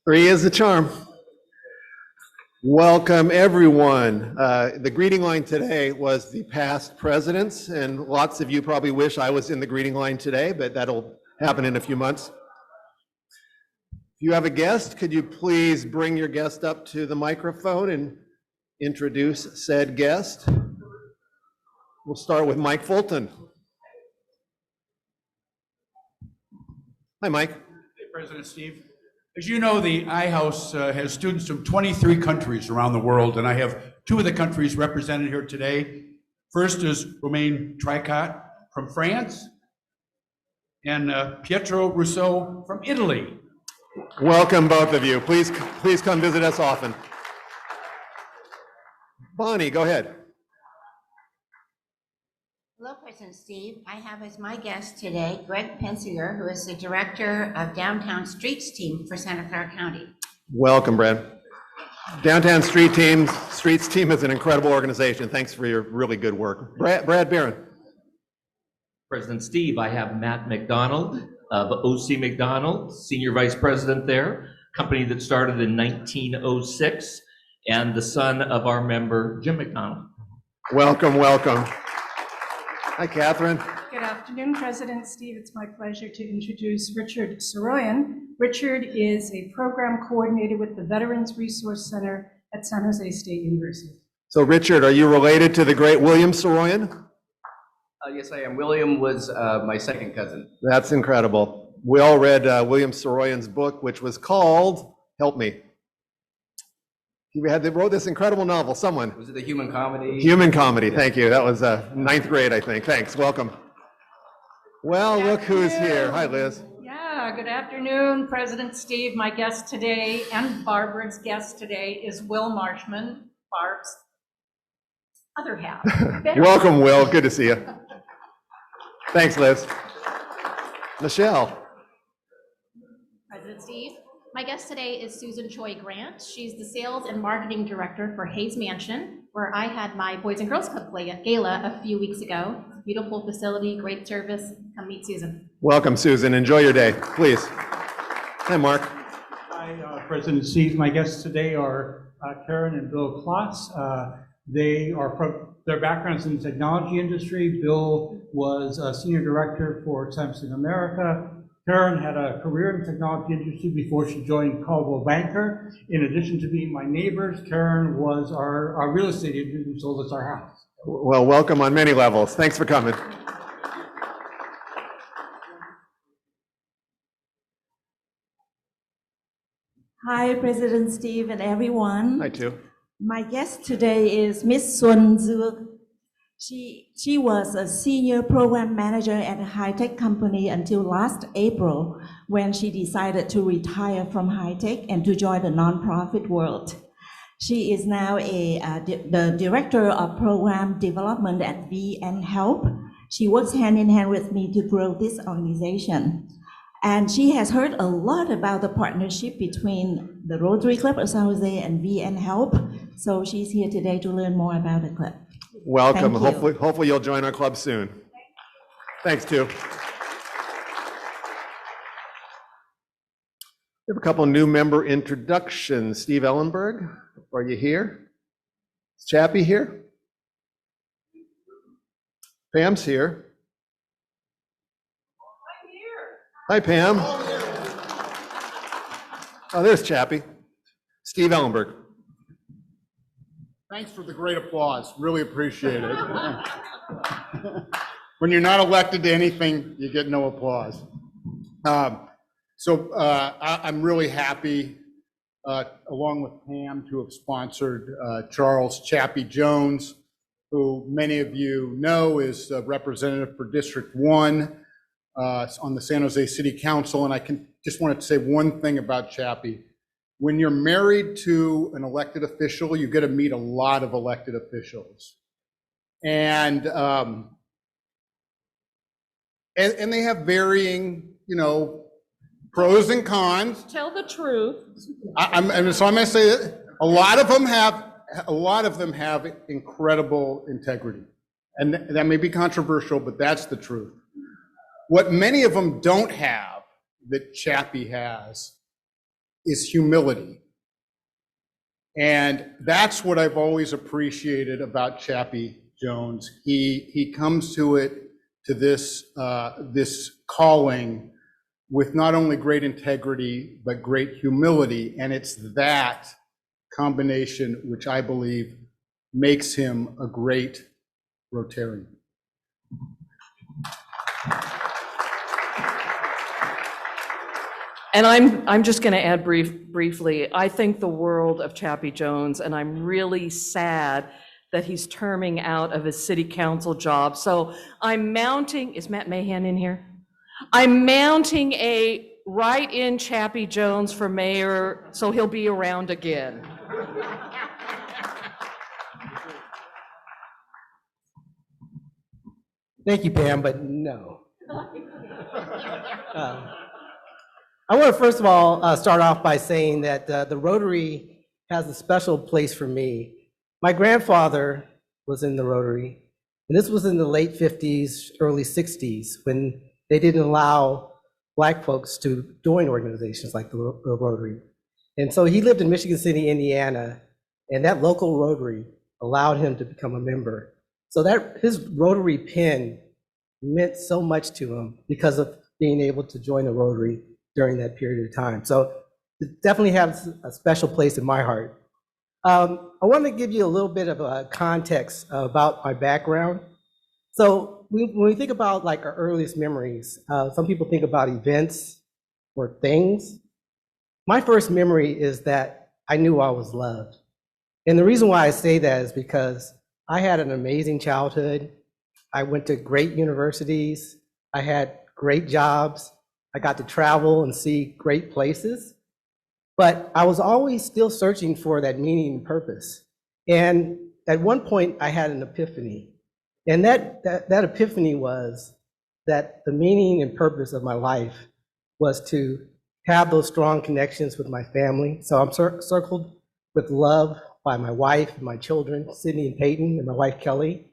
Three is the charm. Welcome, everyone. The greeting line today was the past presidents, and lots of you probably wish I was in the greeting line today, but that'll happen in a few months. If you have a guest, could you please bring your guest up to the microphone and introduce said guest? We'll start with Mike Fulton. Hi, Mike. Hey, President Steve. As you know, the I-House has students from 23 countries around the world, and I have two of the countries represented here today. First is Romain Tricot from France, and Pietro Russo from Italy. Welcome, both of you. Please come visit us often. Bonnie, go ahead. Hello, President Steve. I have as my guest today Greg Pensier, who is the director of Downtown Streets Team for Santa Clara County. Welcome, Brad. Downtown Streets Team is an incredible organization. Thanks for your really good work. Brad Barron. President Steve, I have Matt McDonald of OC McDonald, Senior Vice President there, company that started in 1906, and the son of our member, Jim McDonald. Welcome, welcome. Hi, Catherine. Good afternoon, President Steve. It's my pleasure to introduce Richard Soroyan. Richard is a program coordinator with the Veterans Resource Center at San Jose State University. So, Richard, are you related to the great William Soroyan? Yes, I am. William was my second cousin. That's incredible. We all read William Soroyan's book, which was called, help me. They wrote this incredible novel, someone. Was it the Human Comedy? Human Comedy, thank you. That was ninth grade, I think. Thanks, welcome. Well, look who's here. Hi, Liz. Yeah, good afternoon, President Steve. My guest today, and Barbara's guest today, is Will Marshman, Barb's other half. Welcome, Will. Good to see you. Thanks, Liz. Michelle. President Steve. My guest today is Susan Choi Grant. She's the Sales and Marketing Director for Hayes Mansion, where I had my Boys and Girls Club gala a few weeks ago. Beautiful facility, great service. Come meet Susan. Welcome, Susan. Enjoy your day, please. Hi, Mark. Hi, President Steve. My guests today are Karen and Bill Kloss. They are from their backgrounds in the technology industry. Bill was a senior director for Samsung America. Karen had a career in the technology industry before she joined Coldwell Banker. In addition to being my neighbors, Karen was our real estate agent who sold us our house. Well, welcome on many levels. Thanks for coming. Hi, President Steve and everyone. Hi, too. My guest today is Miss Sun Zhu. She was a senior program manager at a high-tech company until last April, when she decided to retire from high-tech and to join the nonprofit world. She is now the director of program development at VN Help. She works hand in hand with me to grow this organization. And she has heard a lot about the partnership between the Rotary Club of San Jose and VN Help. So she's here today to learn more about the club. Welcome. Hopefully you'll join our club soon. Thanks, too. We have a couple new member introductions. Steve Ellenberg, are you here? Is Chappie here? Pam's here. I'm here. Hi, Pam. Oh, there's Chappie. Steve Ellenberg. Thanks for the great applause. Really appreciate it. When you're not elected to anything, you get no applause. I'm really happy, along with Pam, to have sponsored Charles Chappie Jones, who many of you know is a representative for District 1 on the San Jose City Council. And I just wanted to say one thing about Chappie. When you're married to an elected official, you get to meet a lot of elected officials. And they have varying, pros and cons. Tell the truth. So I'm going to say that a lot of them have incredible integrity. And that may be controversial, but that's the truth. What many of them don't have that Chappie has is humility. And that's what I've always appreciated about Chappie Jones. He comes to this calling with not only great integrity, but great humility. And it's that combination which I believe makes him a great Rotarian. And I'm just going to add briefly, I think the world of Chappie Jones, and I'm really sad that he's terming out of his city council job. So I'm mounting, is Matt Mahan in here? I'm mounting a write-in Chappie Jones for mayor, so he'll be around again. Thank you, Pam, but no. I want to first of all start off by saying that the Rotary has a special place for me. My grandfather was in the Rotary, and this was in the late 50s, early 60s, when they didn't allow Black folks to join organizations like the Rotary. And so he lived in Michigan City, Indiana, and that local Rotary allowed him to become a member. So that his Rotary pin meant so much to him because of being able to join the Rotary during that period of time. So it definitely has a special place in my heart. I want to give you a little bit of a context about my background. So when we think about like our earliest memories, some people think about events or things. My first memory is that I knew I was loved. And the reason why I say that is because I had an amazing childhood. I went to great universities. I had great jobs. I got to travel and see great places. But I was always still searching for that meaning and purpose. And at one point, I had an epiphany. And that epiphany was that the meaning and purpose of my life was to have those strong connections with my family. So I'm circled with love by my wife and my children, Sydney and Peyton, and my wife, Kelly.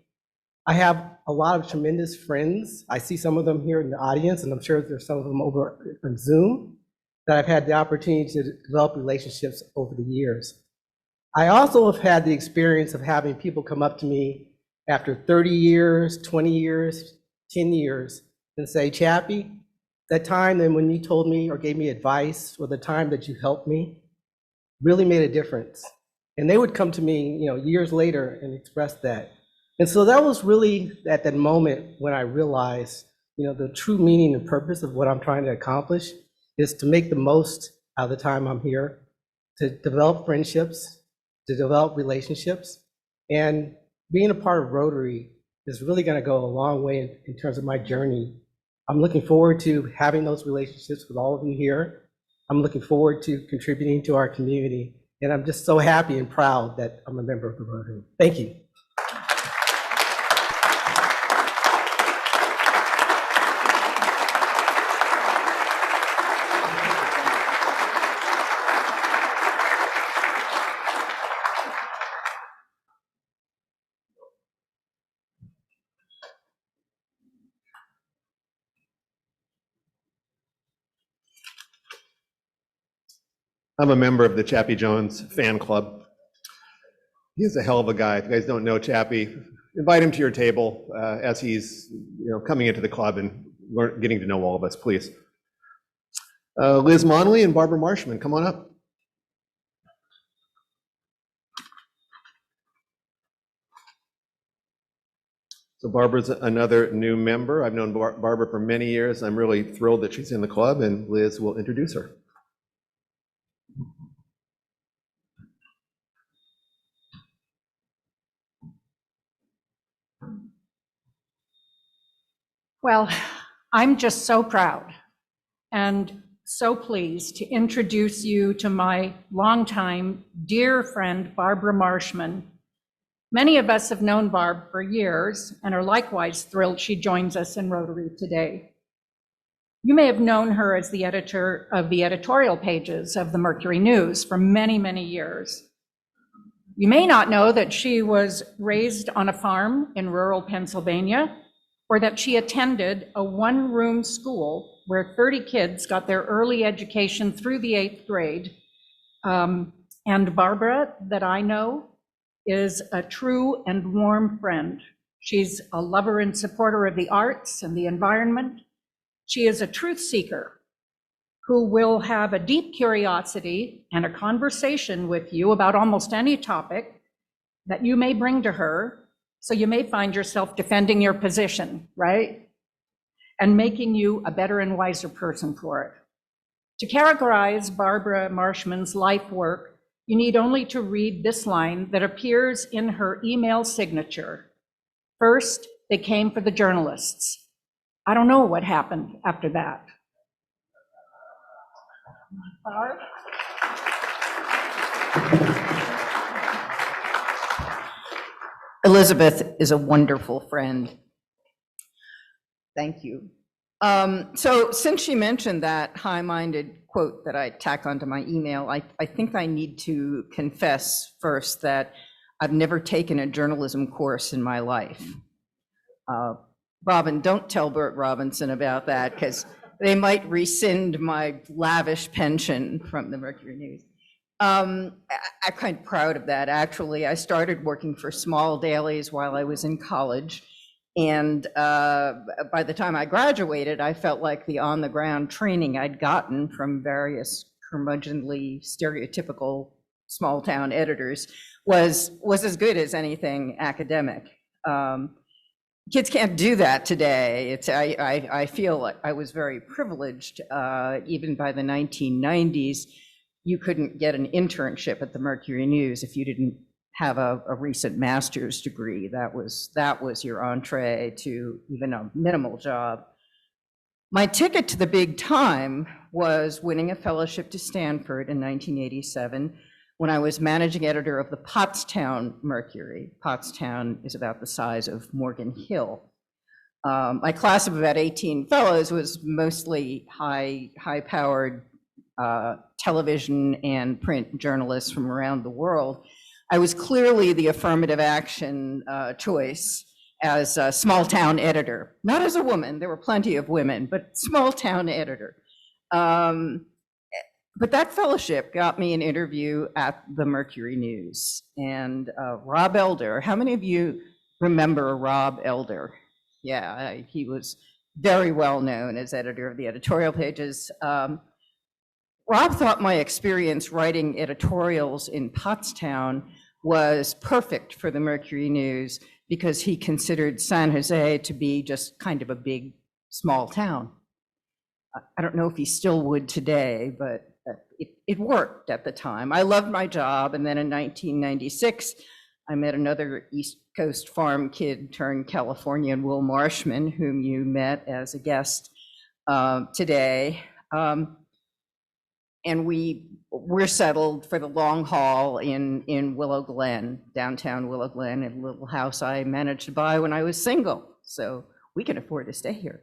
I have a lot of tremendous friends. I see some of them here in the audience, and I'm sure there's some of them over on Zoom that I've had the opportunity to develop relationships over the years. I also have had the experience of having people come up to me after 30 years, 20 years, 10 years, and say, Chappie, that time then when you told me or gave me advice, or the time that you helped me, really made a difference. And they would come to me, years later and express that. And so that was really at that moment when I realized, the true meaning and purpose of what I'm trying to accomplish is to make the most out of the time I'm here, to develop friendships, to develop relationships. And being a part of Rotary is really going to go a long way in terms of my journey. I'm looking forward to having those relationships with all of you here. I'm looking forward to contributing to our community. And I'm just so happy and proud that I'm a member of the Rotary. Thank you. I'm a member of the Chappie Jones fan club. He's a hell of a guy. If you guys don't know Chappie, invite him to your table as he's coming into the club and getting to know all of us, please. Liz Monley and Barbara Marshman, come on up. So Barbara's another new member. I've known Barbara for many years. I'm really thrilled that she's in the club, and Liz will introduce her. Well, I'm just so proud and so pleased to introduce you to my longtime dear friend, Barbara Marshman. Many of us have known Barb for years and are likewise thrilled she joins us in Rotary today. You may have known her as the editor of the editorial pages of the Mercury News for many, many years. You may not know that she was raised on a farm in rural Pennsylvania, or that she attended a one-room school where 30 kids got their early education through the 8th grade And Barbara, that I know, is a true and warm friend. She's a lover and supporter of the arts and the environment. She is a truth seeker who will have a deep curiosity and a conversation with you about almost any topic that you may bring to her. So you may find yourself defending your position, right? And making you a better and wiser person for it. To characterize Barbara Marshman's life work, you need only to read this line that appears in her email signature. First, they came for the journalists. I don't know what happened after that. Barb? Elizabeth is a wonderful friend. Thank you. So since she mentioned that high-minded quote that I tack onto my email, I think I need to confess first that I've never taken a journalism course in my life. Robin, don't tell Bert Robinson about that because they might rescind my lavish pension from the Mercury News. I'm kind of proud of that, actually. I started working for small dailies while I was in college. And by the time I graduated, I felt like the on-the-ground training I'd gotten from various curmudgeonly, stereotypical small-town editors was as good as anything academic. Kids can't do that today. I feel like I was very privileged. Even by the 1990s, you couldn't get an internship at the Mercury News if you didn't have a recent master's degree. That was your entree to even a minimal job. My ticket to the big time was winning a fellowship to Stanford in 1987 when I was managing editor of the Pottstown Mercury. Pottstown is about the size of Morgan Hill. My class of about 18 fellows was mostly high-powered television and print journalists from around the world. I was clearly the affirmative action choice as a small town editor, not as a woman. There were plenty of women, but small town editor. But that fellowship got me an interview at the Mercury News. And Rob Elder, how many of you remember Rob Elder? Yeah, he was very well known as editor of the editorial pages. Rob thought my experience writing editorials in Pottstown was perfect for the Mercury News because he considered San Jose to be just kind of a big, small town. I don't know if he still would today, but it worked at the time. I loved my job, and then in 1996, I met another East Coast farm kid turned Californian, Will Marshman, whom you met as a guest today. And we're settled for the long haul in Willow Glen, downtown Willow Glen, in a little house I managed to buy when I was single. So we can afford to stay here.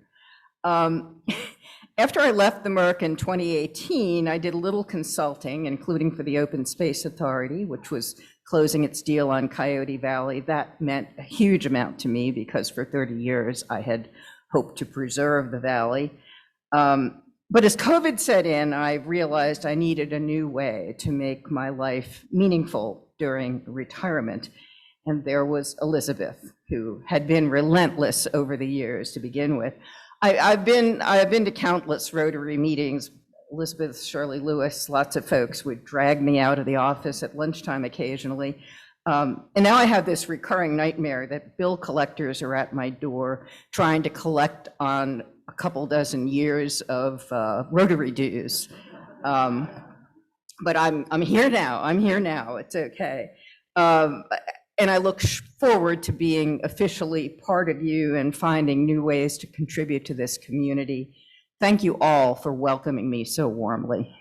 After I left the Merc in 2018, I did a little consulting, including for the Open Space Authority, which was closing its deal on Coyote Valley. That meant a huge amount to me because for 30 years I had hoped to preserve the valley. But as COVID set in, I realized I needed a new way to make my life meaningful during retirement. And there was Elizabeth, who had been relentless over the years to begin with. I've been to countless Rotary meetings. Elizabeth, Shirley Lewis, lots of folks would drag me out of the office at lunchtime occasionally. And now I have this recurring nightmare that bill collectors are at my door trying to collect on a couple dozen years of Rotary dues. But I'm here now, it's okay. And I look forward to being officially part of you and finding new ways to contribute to this community. Thank you all for welcoming me so warmly.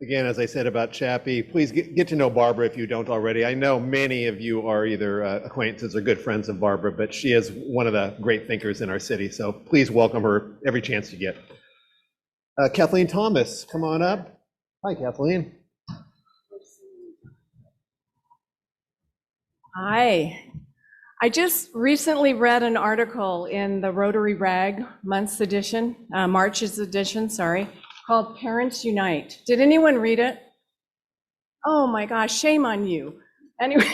Again, as I said about Chappie, please get to know Barbara if you don't already. I know many of you are either acquaintances or good friends of Barbara, but she is one of the great thinkers in our city. So please welcome her every chance you get. Kathleen Thomas, come on up. Hi, Kathleen. Hi. I just recently read an article in the Rotary Rag March's edition, called Parents Unite. Did anyone read it? Oh my gosh, shame on you. Anyway,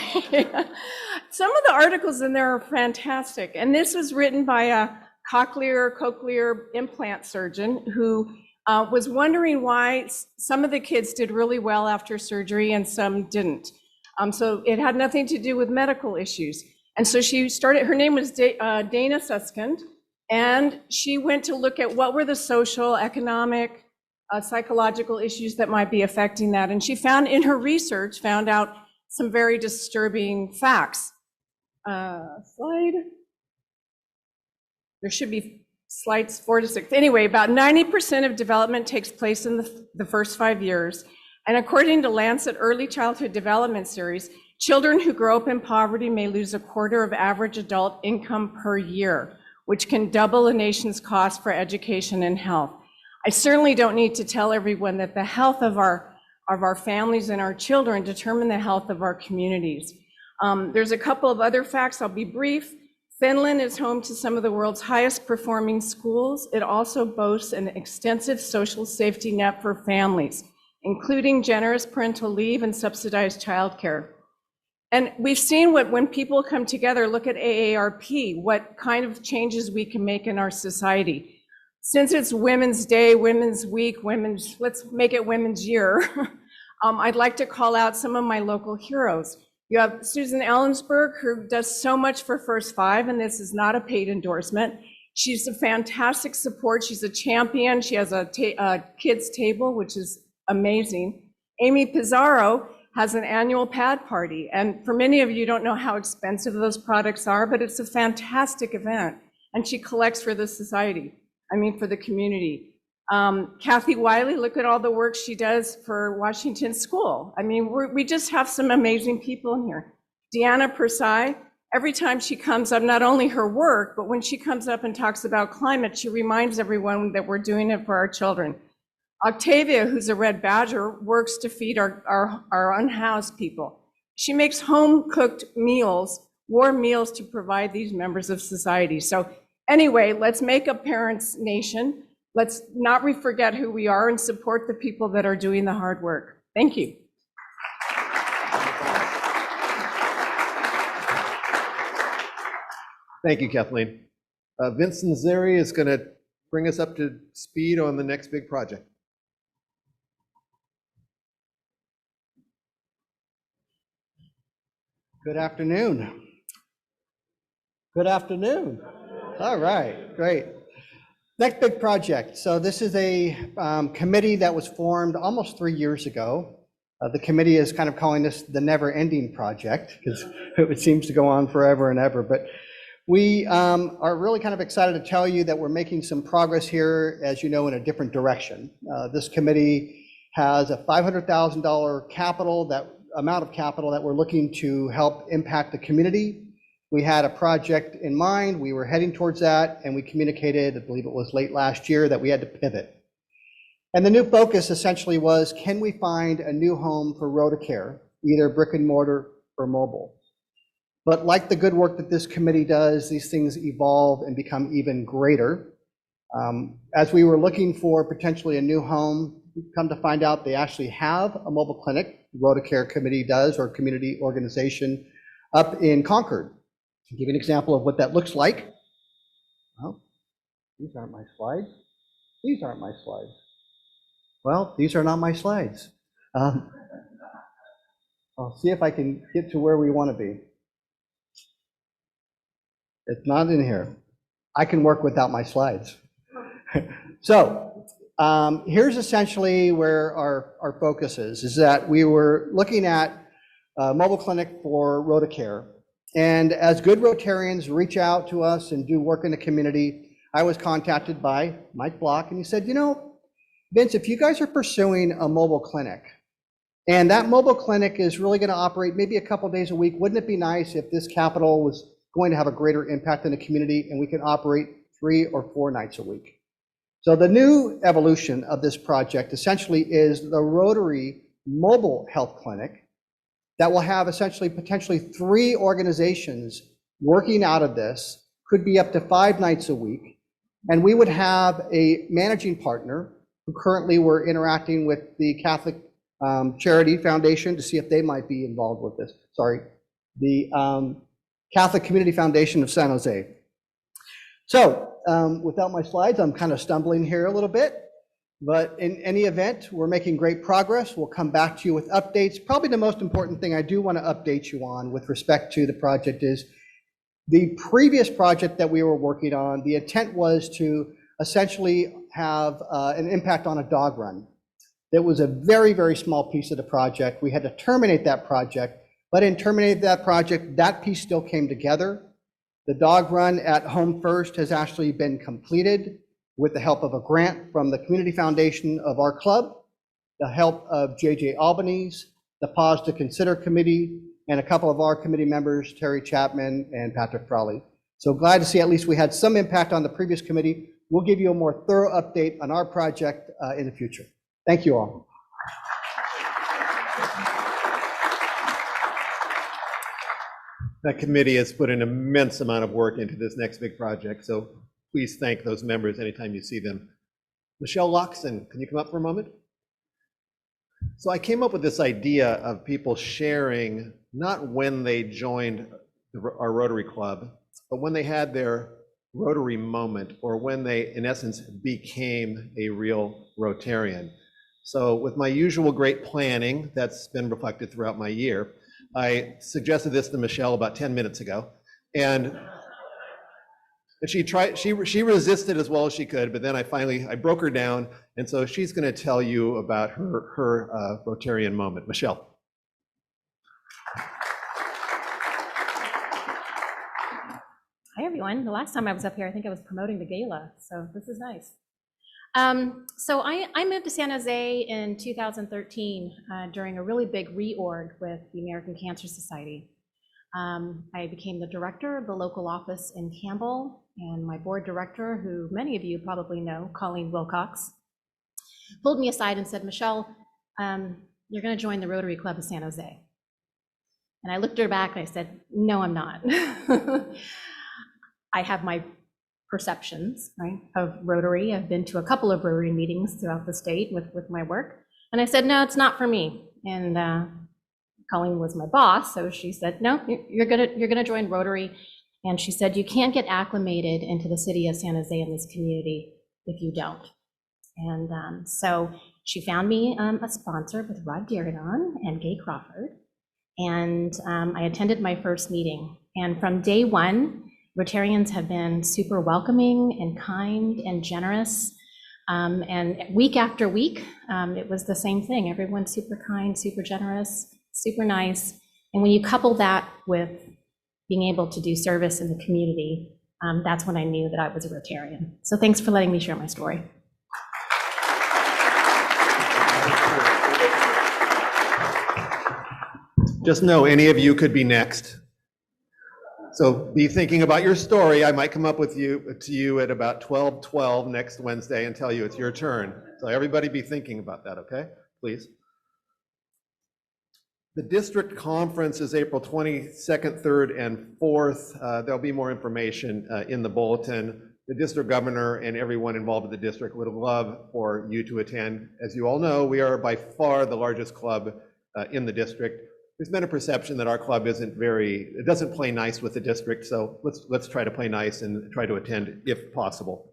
some of the articles in there are fantastic. And this was written by a cochlear implant surgeon who was wondering why some of the kids did really well after surgery and some didn't. So it had nothing to do with medical issues. And so she started, her name was Dana Suskind, and she went to look at what were the social, economic, psychological issues that might be affecting that. And she found in her research, found out some very disturbing facts. Slide. There should be slides 4 to 6. Anyway, about 90% of development takes place in the first 5 years. And according to Lancet Early Childhood Development Series, children who grow up in poverty may lose a quarter of average adult income per year, which can double a nation's cost for education and health. I certainly don't need to tell everyone that the health of our families and our children determine the health of our communities. There's a couple of other facts, I'll be brief. Finland is home to some of the world's highest performing schools. It also boasts an extensive social safety net for families, including generous parental leave and subsidized childcare. And we've seen when people come together, look at AARP, what kind of changes we can make in our society. Since it's Women's Day, Women's Week, let's make it Women's Year, I'd like to call out some of my local heroes. You have Susan Ellensberg, who does so much for First Five, and this is not a paid endorsement. She's a fantastic support. She's a champion. She has a kids table, which is amazing. Amy Pizarro has an annual pad party. And for many of you, don't know how expensive those products are, but it's a fantastic event. And she collects for the society. For the community. Kathy Wiley, look at all the work she does for Washington School. We just have some amazing people in here. Deanna Persai, every time she comes up, not only her work, but when she comes up and talks about climate, she reminds everyone that we're doing it for our children. Octavia, who's a Red Badger, works to feed our unhoused people. She makes home-cooked meals, warm meals to provide these members of society. So anyway, let's make a parents' nation. Let's not forget who we are and support the people that are doing the hard work. Thank you. Thank you, Kathleen. Vincent Zeri is going to bring us up to speed on the next big project. Good afternoon. Good afternoon. All right, great. Next big project. So this is a committee that was formed almost 3 years ago. The committee is kind of calling this the never-ending project because it seems to go on forever and ever. But we are really kind of excited to tell you that we're making some progress here, as you know, in a different direction. This committee has a $500,000 amount of capital that we're looking to help impact the community. We had a project in mind, we were heading towards that, and we communicated, I believe it was late last year, that we had to pivot. And the new focus essentially was, can we find a new home for Rotacare, either brick and mortar or mobile? But like the good work that this committee does, these things evolve and become even greater. As we were looking for potentially a new home, we've come to find out they actually have a mobile clinic, Rotacare committee does, or community organization, up in Concord. To give you an example of what that looks like. Well, these aren't my slides. These aren't my slides. Well, these are not my slides. I'll see if I can get to where we want to be. It's not in here. I can work without my slides. So here's essentially where our focus is that we were looking at a mobile clinic for Rotacare. And as good Rotarians reach out to us and do work in the community, I was contacted by Mike Block, and he said, Vince, if you guys are pursuing a mobile clinic, and that mobile clinic is really going to operate maybe a couple days a week, wouldn't it be nice if this capital was going to have a greater impact in the community and we can operate 3 or 4 nights a week? So the new evolution of this project essentially is the Rotary Mobile Health Clinic that will have essentially potentially 3 organizations working out of this, could be up to 5 nights a week. And we would have a managing partner who currently we're interacting with the Catholic Charity Foundation to see if they might be involved with this. Sorry, the Catholic Community Foundation of San Jose. So without my slides, I'm kind of stumbling here a little bit, but in any event, we're making great progress. We'll come back to you with updates. Probably the most important thing I do want to update you on with respect to the project is the previous project that we were working on. The intent was to essentially have an impact on a dog run. It was a very, very small piece of the project. We had to terminate that project, but in terminating that project, that piece still came together. The dog run at Home First has actually been completed with the help of a grant from the Community Foundation of our club, the help of JJ Albany's, the Pause to Consider Committee, and a couple of our committee members, Terry Chapman and Patrick Frawley. So glad to see at least we had some impact on the previous committee. We'll give you a more thorough update on our project in the future. Thank you all. That committee has put an immense amount of work into this next big project, so please thank those members anytime you see them. Michelle Loxton, can you come up for a moment? So I came up with this idea of people sharing not when they joined our Rotary Club, but when they had their Rotary moment, or when they, in essence, became a real Rotarian. So with my usual great planning that's been reflected throughout my year, I suggested this to Michelle about 10 minutes ago, and she resisted as well as she could, but then I broke her down, and so she's going to tell you about her Rotarian moment. Michelle. Hi, everyone. The last time I was up here, I think I was promoting the gala, so this is nice. So I moved to San Jose in 2013 during a really big reorg with the American Cancer Society. I became the director of the local office in Campbell, and my board director, who many of you probably know, Colleen Wilcox, pulled me aside and said, Michelle, you're going to join the Rotary Club of San Jose. And I looked her back and I said, no, I'm not. I have my perceptions, right, of Rotary. I've been to a couple of Rotary meetings throughout the state with my work. And I said, no, it's not for me. And Colleen was my boss, so she said, no, you're gonna join Rotary. And she said, you can't get acclimated into the city of San Jose and this community if you don't. And so she found me a sponsor with Rod Diardon and Gay Crawford. And I attended my first meeting. And from day one, Rotarians have been super welcoming and kind and generous. And week after week, it was the same thing. Everyone's super kind, super generous, super nice. And when you couple that with being able to do service in the community, that's when I knew that I was a Rotarian. So thanks for letting me share my story. Just know any of you could be next. So be thinking about your story. I might come up to you at about 12:12 next Wednesday and tell you it's your turn. So everybody be thinking about that, okay? Please. The district conference is April 22nd, 3rd, and 4th. There'll be more information in the bulletin. The district governor and everyone involved in the district would love for you to attend. As you all know, we are by far the largest club in the district. There's been a perception that our club it doesn't play nice with the district, so let's try to play nice and try to attend if possible.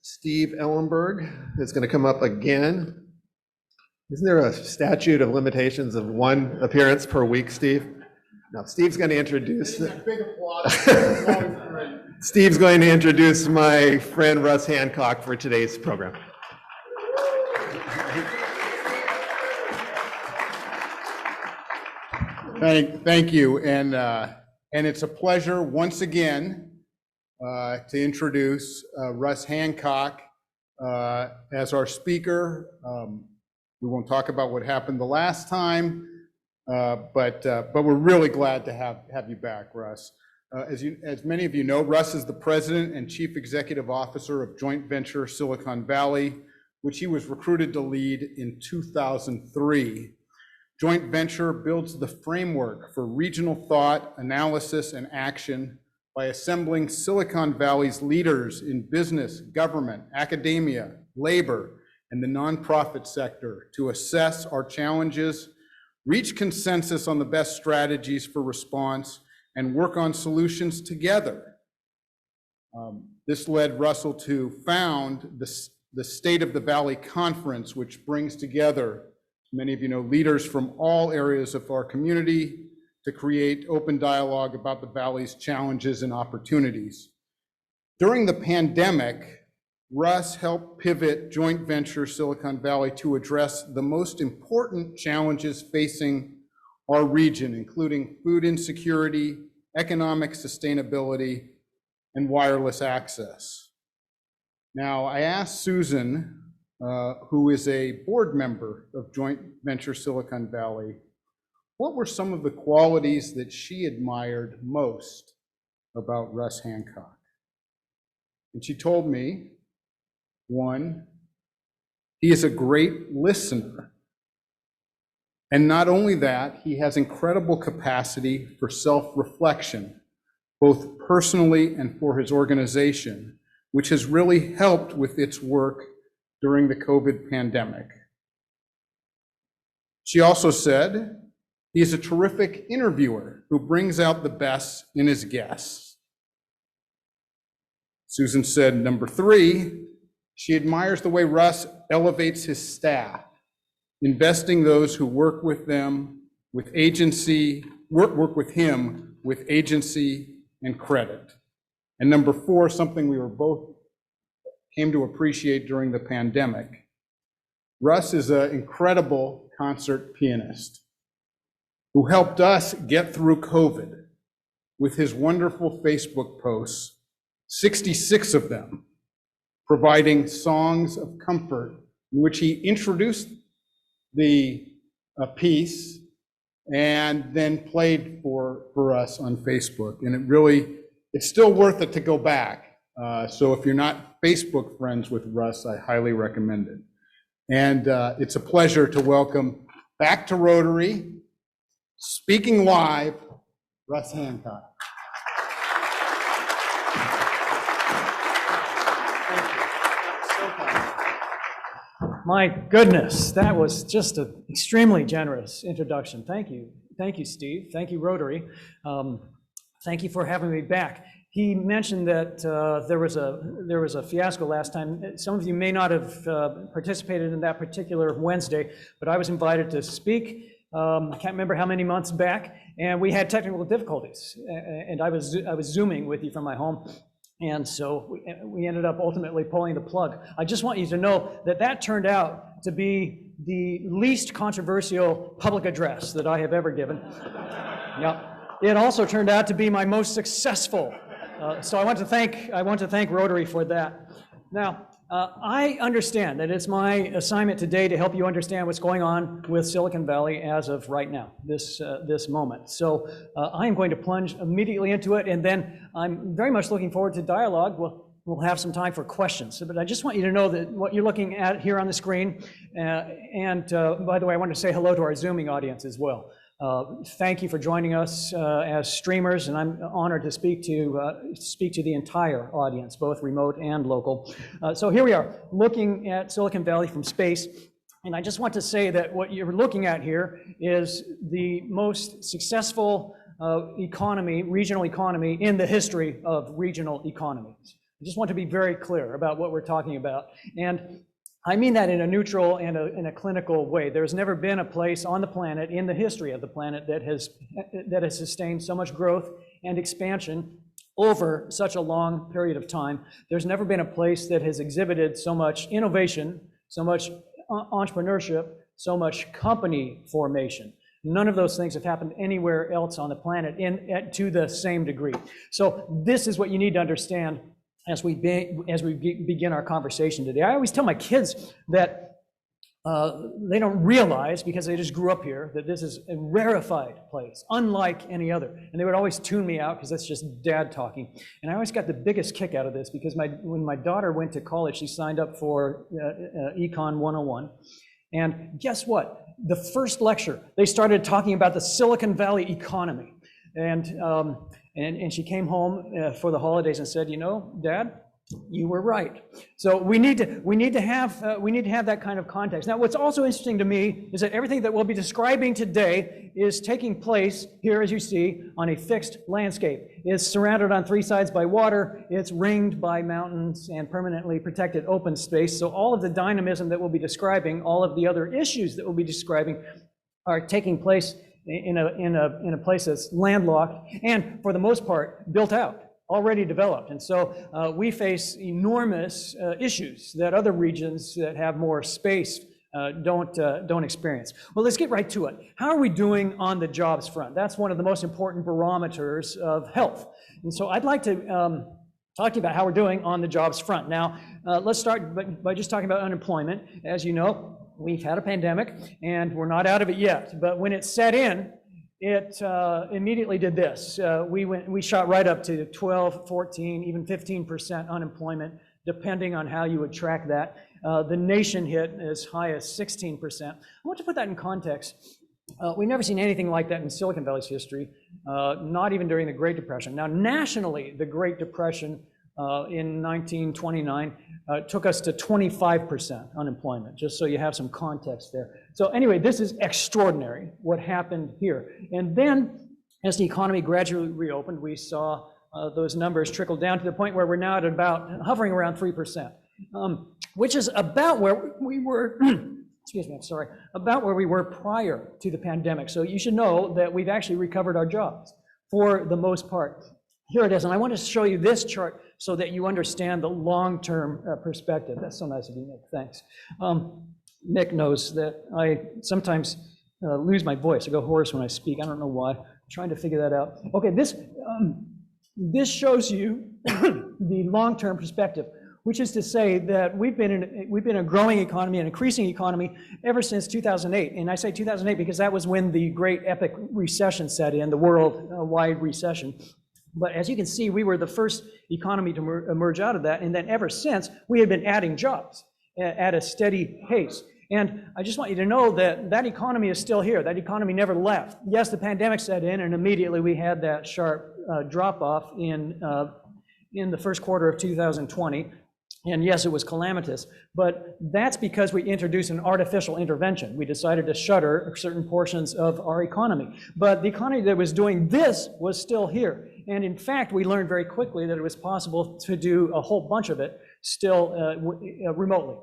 Steve Ellenberg is going to come up again. Isn't there a statute of limitations of 1 appearance per week, Steve? No, Steve's going to introduce. Big applause. Steve's going to introduce my friend Russ Hancock for today's program. Thank you, and it's a pleasure once again to introduce Russ Hancock as our speaker. We won't talk about what happened the last time, but we're really glad to have you back, Russ. As many of you know, Russ is the president and chief executive officer of joint venture Silicon Valley, which he was recruited to lead in 2003. Joint venture builds the framework for regional thought, analysis, and action by assembling Silicon Valley's leaders in business, government, academia, labor, and the nonprofit sector to assess our challenges, reach consensus on the best strategies for response, and work on solutions together. This led Russell to found the State of the Valley Conference, which brings together, many of you know, leaders from all areas of our community to create open dialogue about the Valley's challenges and opportunities. During the pandemic, Russ helped pivot joint venture Silicon Valley to address the most important challenges facing our region, including food insecurity, economic sustainability, and wireless access. Now, I asked Susan, who is a board member of Joint Venture Silicon Valley, what were some of the qualities that she admired most about Russ Hancock? And she told me, one, he is a great listener. And not only that, he has incredible capacity for self-reflection, both personally and for his organization, which has really helped with its work during the COVID pandemic. She also said, he is a terrific interviewer who brings out the best in his guests. Susan said, number three, she admires the way Russ elevates his staff, investing those who work with them with agency, work with him with agency and credit. And number four, something we were both came to appreciate during the pandemic. Russ is an incredible concert pianist who helped us get through COVID with his wonderful Facebook posts, 66 of them, providing songs of comfort in which he introduced the piece and then played for us on Facebook. And it's still worth it to go back. So if you're not Facebook friends with Russ, I highly recommend it. And it's a pleasure to welcome back to Rotary, speaking live, Russ Hancock. My goodness, that was just an extremely generous introduction. Thank you. Thank you, Steve. Thank you, Rotary. Thank you for having me back. He mentioned that there was a fiasco last time. Some of you may not have participated in that particular Wednesday, but I was invited to speak. I can't remember how many months back, and we had technical difficulties. And I was Zooming with you from my home. And so we ended up ultimately pulling the plug. I just want you to know that that turned out to be the least controversial public address that I have ever given. Yep. It also turned out to be my most successful. So I want to thank Rotary for that. Now, I understand that it's my assignment today to help you understand what's going on with Silicon Valley as of right now, this moment. So I am going to plunge immediately into it, and then I'm very much looking forward to dialogue. We'll have some time for questions. But I just want you to know that what you're looking at here on the screen, and by the way, I want to say hello to our Zooming audience as well. Thank you for joining us as streamers, and I'm honored to speak to the entire audience, both remote and local. So here we are, looking at Silicon Valley from space, and I just want to say that what you're looking at here is the most successful regional economy in the history of regional economies. I just want to be very clear about what we're talking about. And I mean that in a neutral and in a clinical way. There's never been a place on the planet, in the history of the planet, that has sustained so much growth and expansion over such a long period of time. There's never been a place that has exhibited so much innovation, so much entrepreneurship, so much company formation. None of those things have happened anywhere else on the planet to the same degree. So this is what you need to understand as we begin our conversation today. I always tell my kids that they don't realize, because they just grew up here, that this is a rarefied place, unlike any other. And they would always tune me out because that's just dad talking. And I always got the biggest kick out of this because when my daughter went to college, she signed up for Econ 101. And guess what? The first lecture, they started talking about the Silicon Valley economy. And she came home for the holidays and said, you know, Dad, you were right. So we need to have that kind of context. Now, what's also interesting to me is that everything that we'll be describing today is taking place here, as you see, on a fixed landscape. It's surrounded on three sides by water. It's ringed by mountains and permanently protected open space. So all of the dynamism that we'll be describing, all of the other issues that we'll be describing, are taking place in a place that's landlocked and, for the most part, built out, already developed. And so we face enormous issues that other regions that have more space don't experience. Well, let's get right to it. How are we doing on the jobs front? That's one of the most important barometers of health. And so I'd like to talk to you about how we're doing on the jobs front. Now, let's start by just talking about unemployment. As you know, we've had a pandemic and we're not out of it yet. But when it set in, it immediately did this. We shot right up to 12, 14, even 15% unemployment, depending on how you would track that. The nation hit as high as 16%. I want to put that in context. We've never seen anything like that in Silicon Valley's history, not even during the Great Depression. Now, nationally, the Great Depression in 1929 took us to 25% unemployment, just so you have some context there. So anyway, this is extraordinary, what happened here. And then, as the economy gradually reopened, we saw those numbers trickle down to the point where we're now at about hovering around 3%, which is about where we were, excuse me, I'm sorry, about where we were prior to the pandemic. So you should know that we've actually recovered our jobs for the most part. Here it is, and I want to show you this chart so that you understand the long-term perspective. That's so nice of you, Nick, thanks. Nick knows that I sometimes lose my voice. I go hoarse when I speak. I don't know why. I'm trying to figure that out. Okay, this shows you the long-term perspective, which is to say that we've been in a growing economy, an increasing economy, ever since 2008. And I say 2008 because that was when the great epic recession set in, the worldwide recession. But as you can see, we were the first economy to emerge out of that. And then ever since, we had been adding jobs at a steady pace. And I just want you to know that that economy is still here. That economy never left. Yes, the pandemic set in, and immediately we had that sharp drop-off in the first quarter of 2020. And yes, it was calamitous, but that's because we introduced an artificial intervention. We decided to shutter certain portions of our economy. But the economy that was doing this was still here. And in fact, we learned very quickly that it was possible to do a whole bunch of it still remotely,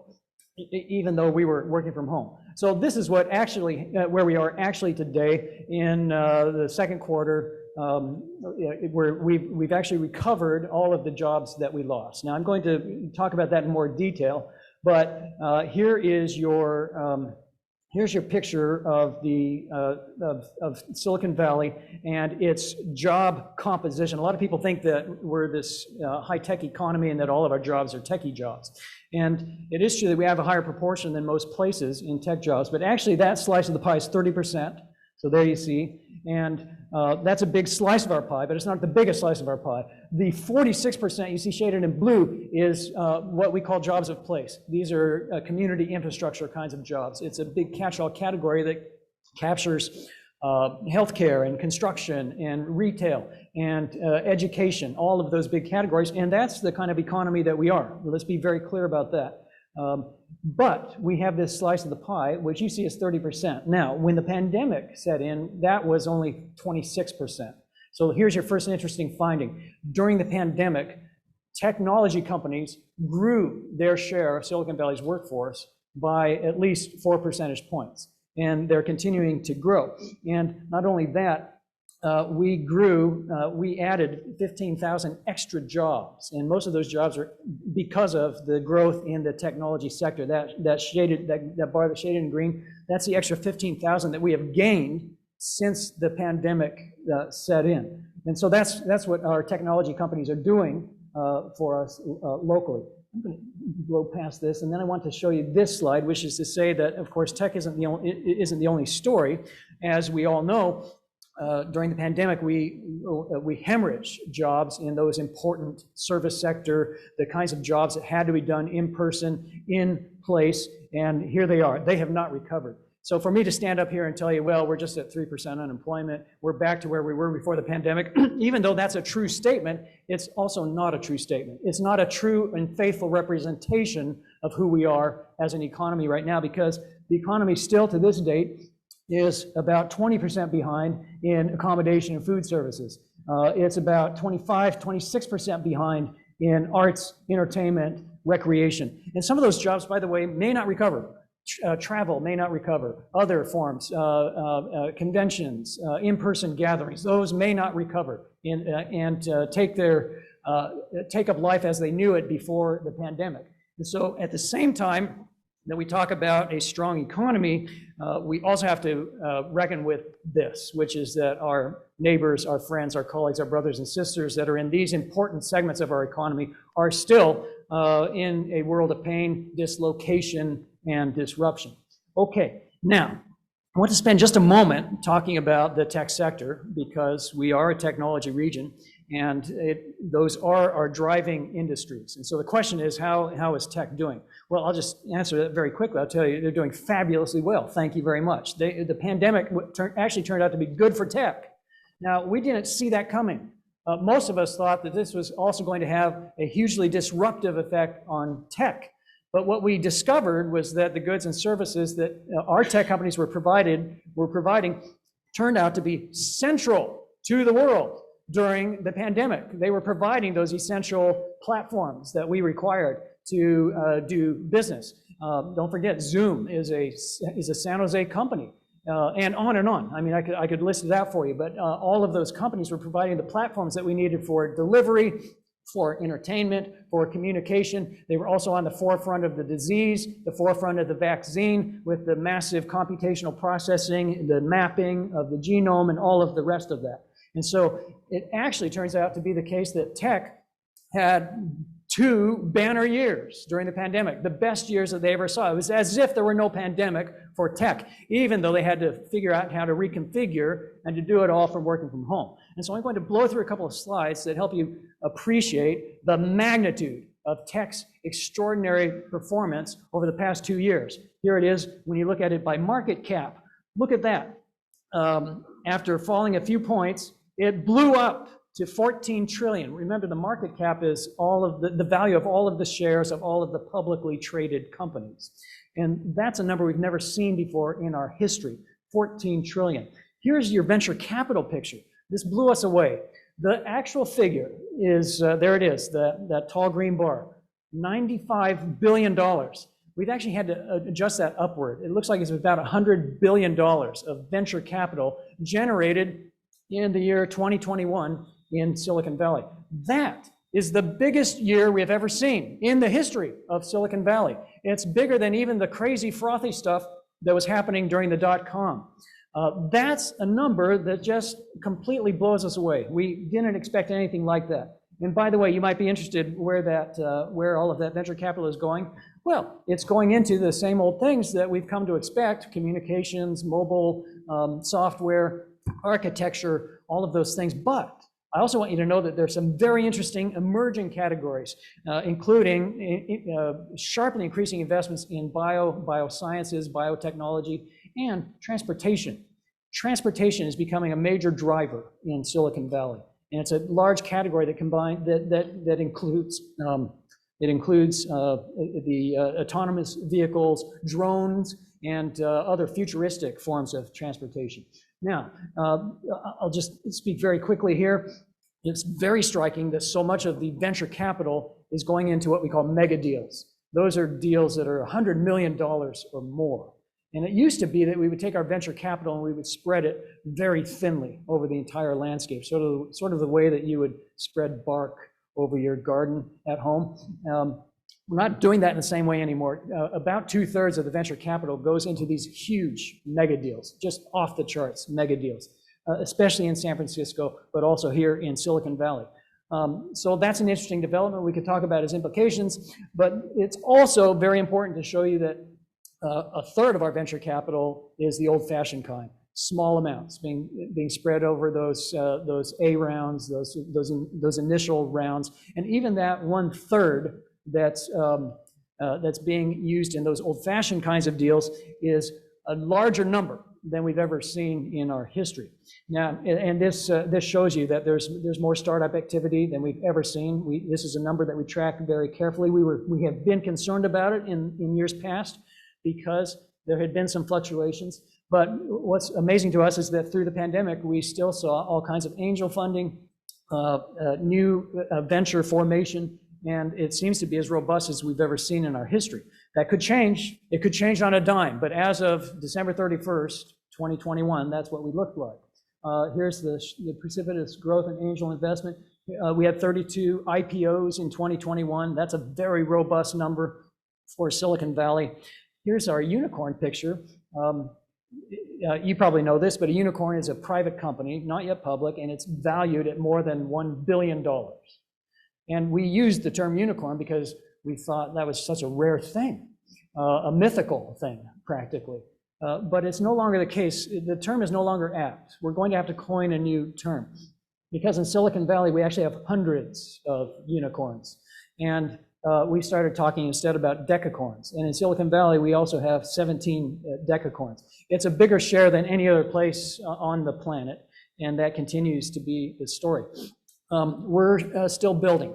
even though we were working from home. So this is what actually, where we are actually today in the second quarter, where we've actually recovered all of the jobs that we lost. Now I'm going to talk about that in more detail, but here's your picture of the of Silicon Valley and its job composition. A lot of people think that we're this high-tech economy and that all of our jobs are techie jobs. And it is true that we have a higher proportion than most places in tech jobs, but actually that slice of the pie is 30%. So there you see, and that's a big slice of our pie, but it's not the biggest slice of our pie. The 46% you see shaded in blue is what we call jobs of place. These are community infrastructure kinds of jobs. It's a big catch-all category that captures healthcare and construction and retail and education, all of those big categories, and that's the kind of economy that we are. Let's be very clear about that. But we have this slice of the pie, which you see is 30%. Now, when the pandemic set in, that was only 26%. So here's your first interesting finding. During the pandemic, technology companies grew their share of Silicon Valley's workforce by at least 4 percentage points. And they're continuing to grow. And not only that, we added 15,000 extra jobs, and most of those jobs are because of the growth in the technology sector. That bar that's shaded in green, that's the extra 15,000 that we have gained since the pandemic set in. And so that's what our technology companies are doing for us locally. I'm going to go past this, and then I want to show you this slide, which is to say that, of course, tech isn't the only story. As we all know, during the pandemic, we hemorrhaged jobs in those important service sector, the kinds of jobs that had to be done in person, in place, and here they are. They have not recovered. So for me to stand up here and tell you, well, we're just at 3% unemployment, we're back to where we were before the pandemic, even though that's a true statement, it's also not a true statement. It's not a true and faithful representation of who we are as an economy right now, because the economy still to this date is about 20% behind in accommodation and food services. It's about 26% behind in arts, entertainment, recreation. And some of those jobs, by the way, may not recover. Travel may not recover. Other forms, conventions, in-person gatherings, those may not recover and take up life as they knew it before the pandemic. And so at the same time that we talk about a strong economy, we also have to reckon with this, which is that our neighbors, our friends, our colleagues, our brothers and sisters that are in these important segments of our economy are still in a world of pain, dislocation, and disruption. Okay, now, I want to spend just a moment talking about the tech sector because we are a technology region and those are our driving industries. And so the question is, how is tech doing? Well, I'll just answer that very quickly. I'll tell you, they're doing fabulously well. Thank you very much. The pandemic actually turned out to be good for tech. Now, we didn't see that coming. Most of us thought that this was also going to have a hugely disruptive effect on tech. But what we discovered was that the goods and services that our tech companies were providing turned out to be central to the world during the pandemic. They were providing those essential platforms that we required to do business. Don't forget, Zoom is a San Jose company, and on and on. I mean, I could list that for you, but all of those companies were providing the platforms that we needed for delivery, for entertainment, for communication. They were also on the forefront of the disease, the forefront of the vaccine, with the massive computational processing, the mapping of the genome, and all of the rest of that. And so it actually turns out to be the case that tech had 2 banner years during the pandemic, the best years that they ever saw. It was as if there were no pandemic for tech, even though they had to figure out how to reconfigure and to do it all from working from home. And so I'm going to blow through a couple of slides that help you appreciate the magnitude of tech's extraordinary performance over the past 2 years. Here it is when you look at it by market cap. Look at that. After falling a few points, it blew up to 14 trillion. Remember, the market cap is all of the value of all of the shares of all of the publicly traded companies. And that's a number we've never seen before in our history, 14 trillion. Here's your venture capital picture. This blew us away. The actual figure is, there it is, that tall green bar, $95 billion. We've actually had to adjust that upward. It looks like it's about $100 billion of venture capital generated in the year 2021 in Silicon Valley. That is the biggest year we have ever seen in the history of Silicon Valley. It's bigger than even the crazy frothy stuff that was happening during the .com. That's a number that just completely blows us away. We didn't expect anything like that. And by the way, you might be interested where all of that venture capital is going. Well, it's going into the same old things that we've come to expect: communications, mobile, software, architecture, all of those things. But I also want you to know that there's some very interesting emerging categories, including sharply increasing investments in biosciences, biotechnology, and transportation. Transportation is becoming a major driver in Silicon Valley, and it's a large category that includes the autonomous vehicles, drones, and other futuristic forms of transportation. Now, I'll just speak very quickly here. It's very striking that so much of the venture capital is going into what we call mega deals. Those are deals that are $100 million or more. And it used to be that we would take our venture capital and we would spread it very thinly over the entire landscape, sort of the way that you would spread bark over your garden at home. We're not doing that in the same way anymore. About 2/3 of the venture capital goes into these huge mega deals, just off the charts mega deals, especially in San Francisco, but also here in Silicon Valley. So that's an interesting development we could talk about its implications, but it's also very important to show you that a third of our venture capital is the old-fashioned kind, small amounts being spread over those A rounds, those initial rounds, and even that 1/3 that's being used in those old-fashioned kinds of deals is a larger number than we've ever seen in our history. Now, and this shows you that there's more startup activity than we've ever seen. This is a number that we track very carefully. We have been concerned about it in years past because there had been some fluctuations. But what's amazing to us is that through the pandemic, we still saw all kinds of angel funding, new venture formation, and it seems to be as robust as we've ever seen in our history. That could change. It could change on a dime, but as of December 31st, 2021, that's what we looked like. Here's the precipitous growth in angel investment. We had 32 IPOs in 2021. That's a very robust number for Silicon Valley. Here's our unicorn picture. You probably know this, but a unicorn is a private company, not yet public, and it's valued at more than $1 billion. And we used the term unicorn because we thought that was such a rare thing, a mythical thing, practically. But it's no longer the case. The term is no longer apt. We're going to have to coin a new term because in Silicon Valley, we actually have hundreds of unicorns. And we started talking instead about decacorns. And in Silicon Valley, we also have 17 decacorns. It's a bigger share than any other place on the planet, and that continues to be the story. We're still building.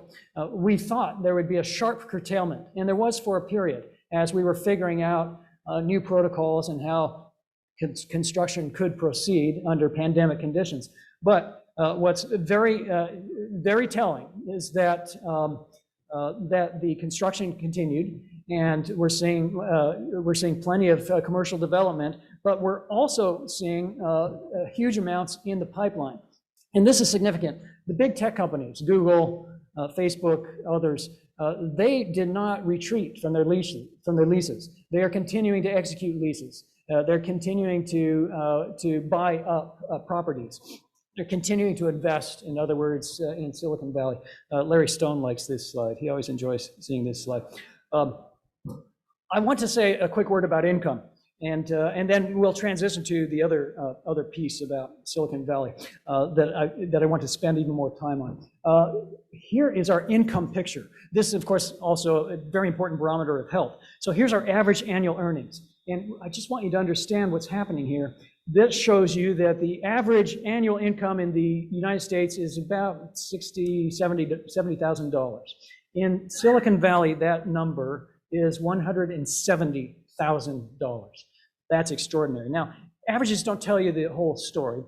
We thought there would be a sharp curtailment, and there was for a period as we were figuring out new protocols and how construction could proceed under pandemic conditions. But what's very telling is that that the construction continued, and we're seeing plenty of commercial development, but we're also seeing huge amounts in the pipeline. And this is significant. The big tech companies, Google, Facebook, others, they did not retreat from their leases. They are continuing to execute leases. They're continuing to buy up properties. They're continuing to invest, in other words, in Silicon Valley. Larry Stone likes this slide. He always enjoys seeing this slide. I want to say a quick word about income, and then we'll transition to the other piece about Silicon Valley that I want to spend even more time on. Here is our income picture. This is, of course, also a very important barometer of health. So here's our average annual earnings, and I just want you to understand what's happening here. This shows you that the average annual income in the United States is about $70,000. In Silicon Valley, that number is $170,000. That's extraordinary. Now, averages don't tell you the whole story.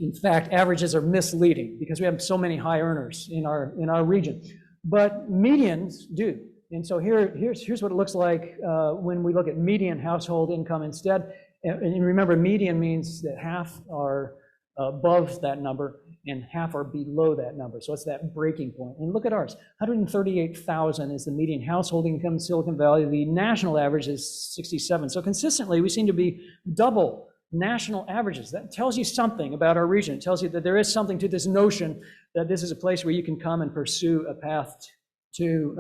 In fact, averages are misleading because we have so many high earners in our region. But medians do. And so here's what it looks like when we look at median household income instead. And remember, median means that half are above that number and half are below that number. So it's that breaking point. And look at ours. 138,000 is the median household income in Silicon Valley. The national average is 67. So consistently, we seem to be double national averages. That tells you something about our region. It tells you that there is something to this notion that this is a place where you can come and pursue a path to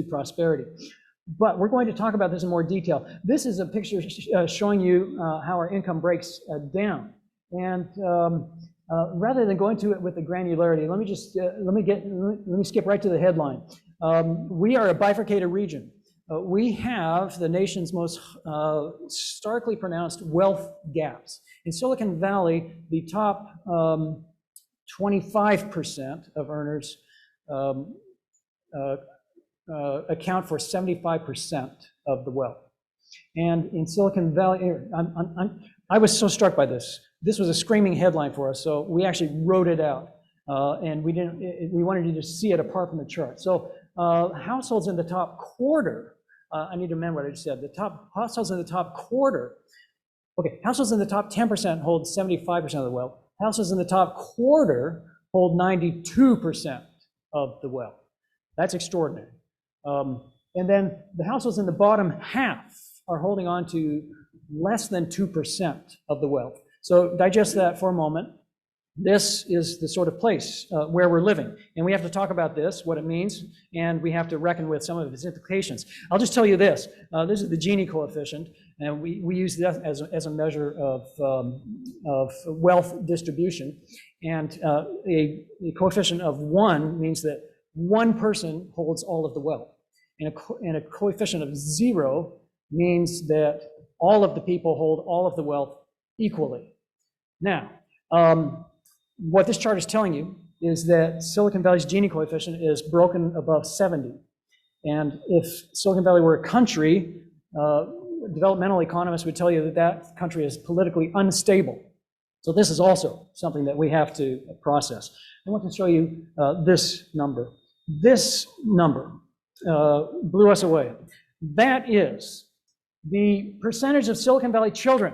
prosperity. But we're going to talk about this in more detail. This is a picture showing you how our income breaks down. And rather than going to it with the granularity, let me skip right to the headline. We are a bifurcated region. We have the nation's most starkly pronounced wealth gaps. In Silicon Valley, the top 25% of earners account for 75% of the wealth. And in Silicon Valley, I was so struck by this. This was a screaming headline for us, so we actually wrote it out, and we wanted you to see it apart from the chart. So households in the top quarter, I need to remember what I just said. The top households in the top quarter, okay, households in the top 10% hold 75% of the wealth. Households in the top quarter hold 92% of the wealth. That's extraordinary. And then the households in the bottom half are holding on to less than 2% of the wealth. So digest that for a moment. This is the sort of place where we're living. And we have to talk about this, what it means, and we have to reckon with some of its implications. I'll just tell you this. This is the Gini coefficient, and we use that as a measure of wealth distribution. And a coefficient of 1 means that one person holds all of the wealth. And a coefficient of 0 means that all of the people hold all of the wealth equally. Now, what this chart is telling you is that Silicon Valley's Gini coefficient is broken above 70. And if Silicon Valley were a country, developmental economists would tell you that that country is politically unstable. So this is also something that we have to process. I want to show you this number. This number blew us away. That is the percentage of Silicon Valley children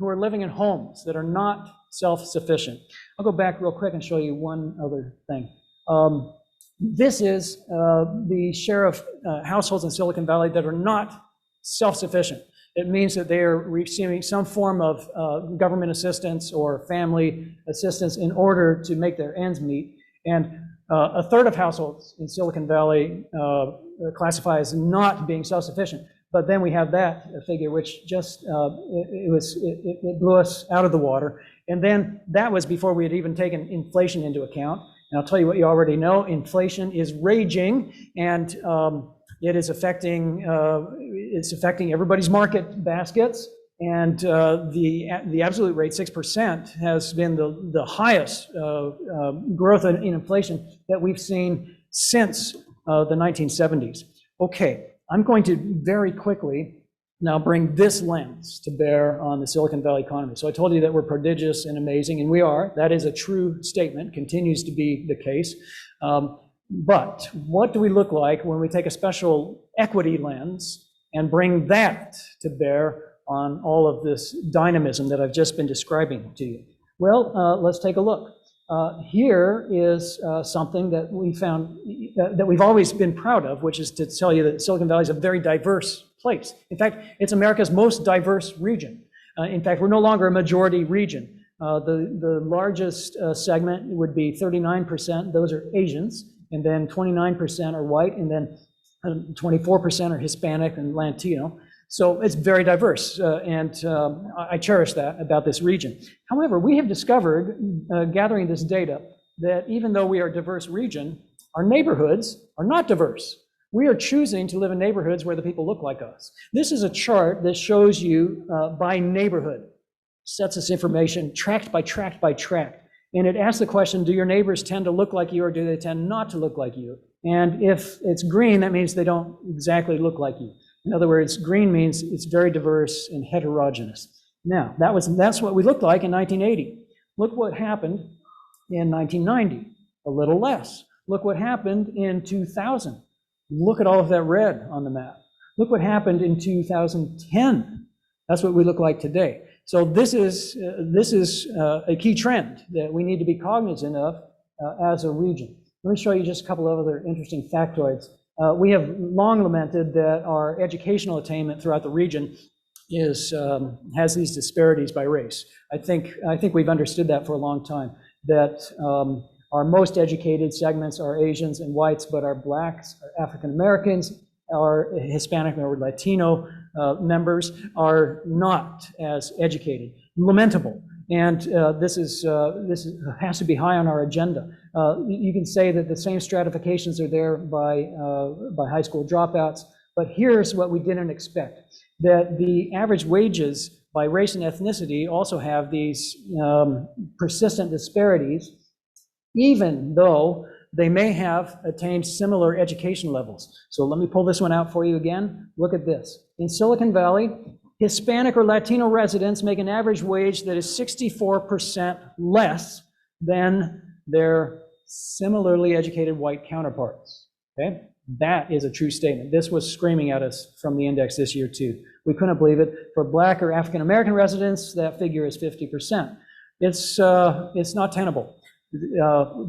who are living in homes that are not self-sufficient. I'll go back real quick and show you one other thing. This is the share of households in Silicon Valley that are not self-sufficient. It means that they are receiving some form of government assistance or family assistance in order to make their ends meet. And a third of households in Silicon Valley classify as not being self-sufficient. But then we have that figure, which just, it blew us out of the water. And then that was before we had even taken inflation into account. And I'll tell you what you already know, inflation is raging, and it is affecting, it's affecting everybody's market baskets. And the absolute rate, 6%, has been the highest growth in inflation that we've seen since the 1970s. Okay, I'm going to very quickly now bring this lens to bear on the Silicon Valley economy. So I told you that we're prodigious and amazing, and we are. That is a true statement, continues to be the case. But what do we look like when we take a special equity lens and bring that to bear on all of this dynamism that I've just been describing to you? Well, let's take a look. Here is something that we found that we've always been proud of, which is to tell you that Silicon Valley is a very diverse place. In fact, it's America's most diverse region. In fact, we're no longer a majority region. The largest segment would be 39%. Those are Asians, and then 29% are white, and then 24% are Hispanic and Latino. So it's very diverse, and I cherish that about this region. However, we have discovered, gathering this data, that even though we are a diverse region, our neighborhoods are not diverse. We are choosing to live in neighborhoods where the people look like us. This is a chart that shows you by neighborhood, sets this information tract by tract by tract. And it asks the question, do your neighbors tend to look like you or do they tend not to look like you? And if it's green, that means they don't exactly look like you. In other words, green means it's very diverse and heterogeneous. Now, that's what we looked like in 1980. Look what happened in 1990, a little less. Look what happened in 2000. Look at all of that red on the map. Look what happened in 2010. That's what we look like today. So this is a key trend that we need to be cognizant of as a region. Let me show you just a couple of other interesting factoids. We have long lamented that our educational attainment throughout the region has these disparities by race. I think we've understood that for a long time, that our most educated segments are Asians and whites, but our blacks, our African Americans, our Hispanic or Latino members are not as educated. Lamentable. And this has to be high on our agenda. You can say that the same stratifications are there by high school dropouts, but here's what we didn't expect, that the average wages by race and ethnicity also have these persistent disparities, even though they may have attained similar education levels. So let me pull this one out for you again. Look at this. In Silicon Valley, Hispanic or Latino residents make an average wage that is 64% less than their similarly educated white counterparts. Okay? That is a true statement. This was screaming at us from the index this year too. We couldn't believe it. For Black or African American residents, that figure is 50%. It's not tenable.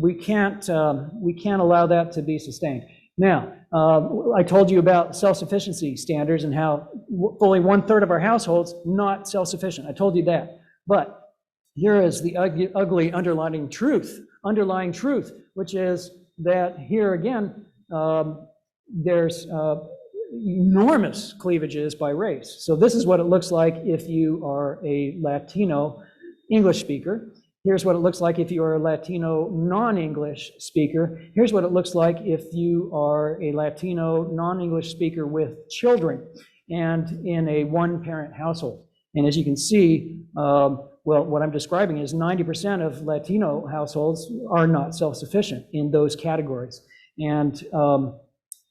We can't allow that to be sustained. Now, I told you about self-sufficiency standards and how fully 1/3 of our households not self-sufficient. I told you that. But here is the ugly underlying truth, which is that here again, there's enormous cleavages by race. So this is what it looks like if you are a Latino English speaker. Here's what it looks like if you are a Latino non-English speaker. Here's what it looks like if you are a Latino non-English speaker with children and in a one-parent household. And as you can see, well, what I'm describing is 90% of Latino households are not self-sufficient in those categories. And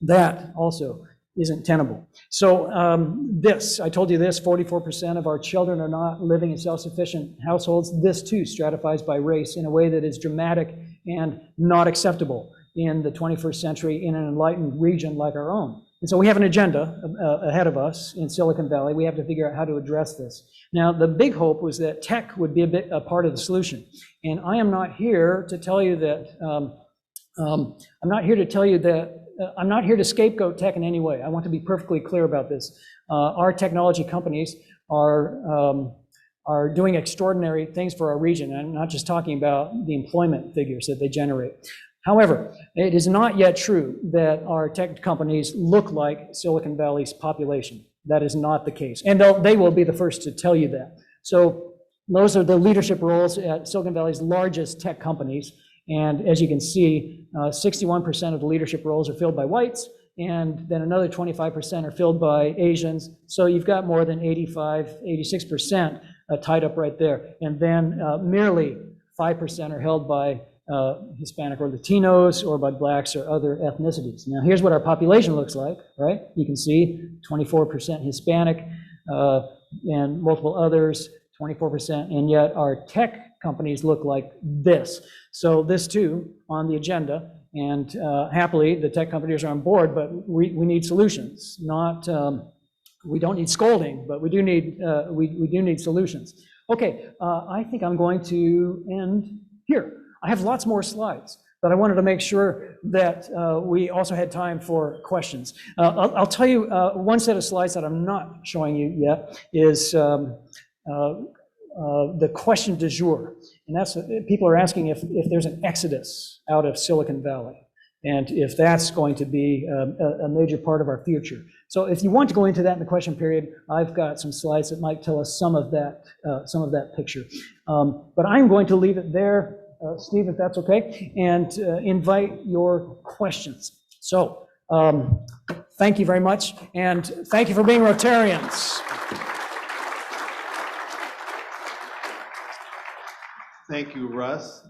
that also isn't tenable. So I told you this, 44% of our children are not living in self-sufficient households. This too stratifies by race in a way that is dramatic and not acceptable in the 21st century in an enlightened region like our own. And so we have an agenda ahead of us in Silicon Valley. We have to figure out how to address this. Now, the big hope was that tech would be a part of the solution. And I am not here to tell you that, I'm not here to scapegoat tech in any way. I want to be perfectly clear about this. Our technology companies are doing extraordinary things for our region. I'm not just talking about the employment figures that they generate. However, it is not yet true that our tech companies look like Silicon Valley's population. That is not the case. And they will be the first to tell you that. So those are the leadership roles at Silicon Valley's largest tech companies. And as you can see, 61% of the leadership roles are filled by whites, and then another 25% are filled by Asians. So you've got more than 86% tied up right there. And then merely 5% are held by Hispanic or Latinos or by blacks or other ethnicities. Now here's what our population looks like, right? You can see 24% Hispanic and multiple others, 24%, and yet our tech companies look like this. So this too on the agenda, and happily the tech companies are on board, but we need solutions. Not we don't need scolding, but we do need solutions. Okay, I think I'm going to end here. I have lots more slides, but I wanted to make sure that we also had time for questions. I'll tell you one set of slides that I'm not showing you yet is the question du jour. And that's, people are asking if there's an exodus out of Silicon Valley and if that's going to be a major part of our future. So if you want to go into that in the question period, I've got some slides that might tell us some of that picture. But I'm going to leave it there, Steve, if that's okay, and invite your questions. So thank you very much, and thank you for being Rotarians. Thank you, Russ.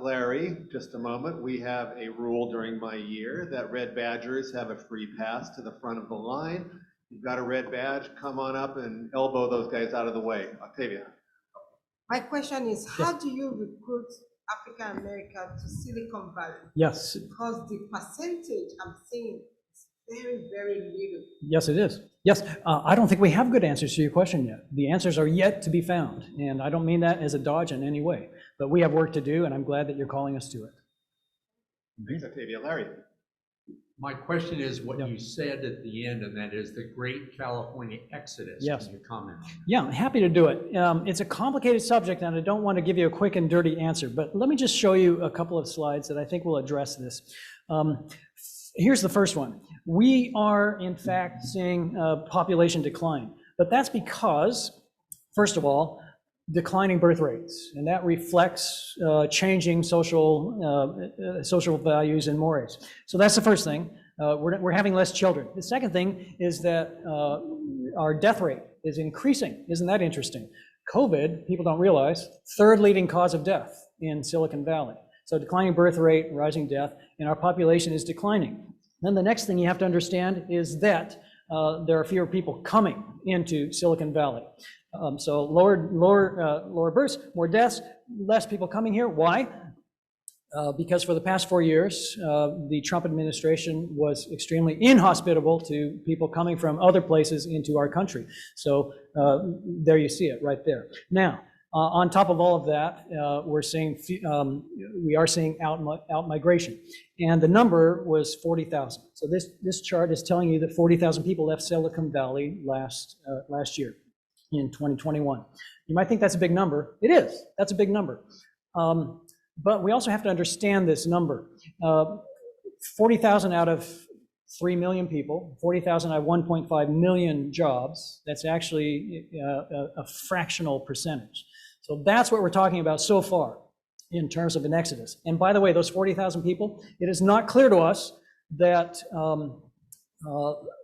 Larry, just a moment. We have a rule during my year that red badgers have a free pass to the front of the line. You've got a red badge, come on up and elbow those guys out of the way. Octavia. My question is, how do you recruit African American to Silicon Valley? Yes. Because the percentage I'm seeing is very, very little. Yes, it is. Yes, I don't think we have good answers to your question yet. The answers are yet to be found, and I don't mean that as a dodge in any way, but we have work to do, and I'm glad that you're calling us to it. Thanks, Octavia. Larry. My question is what you said at the end, and that is the Great California Exodus. Yes. Can you comment? Yeah, I'm happy to do it. It's a complicated subject, and I don't want to give you a quick and dirty answer, but let me just show you a couple of slides that I think will address this. Here's the first one. We are, in fact, seeing population decline, but that's because, first of all, declining birth rates, and that reflects changing social values and mores. So that's the first thing. We're having less children. The second thing is that our death rate is increasing. Isn't that interesting? COVID, people don't realize, third leading cause of death in Silicon Valley. So declining birth rate, rising death, and our population is declining. Then the next thing you have to understand is that there are fewer people coming into Silicon Valley. So lower births, more deaths, less people coming here. Why? Because for the past 4 years, the Trump administration was extremely inhospitable to people coming from other places into our country. So there you see it right there. Now, On top of all of that, we are seeing out migration, and the number was 40,000. So this chart is telling you that 40,000 people left Silicon Valley last year in 2021. You might think that's a big number. It is. That's a big number. But we also have to understand this number. 40,000 out of 3 million people, 40,000 out of 1.5 million jobs. That's actually a fractional percentage. So that's what we're talking about so far in terms of an exodus. And by the way, those 40,000 people, it is not clear to us that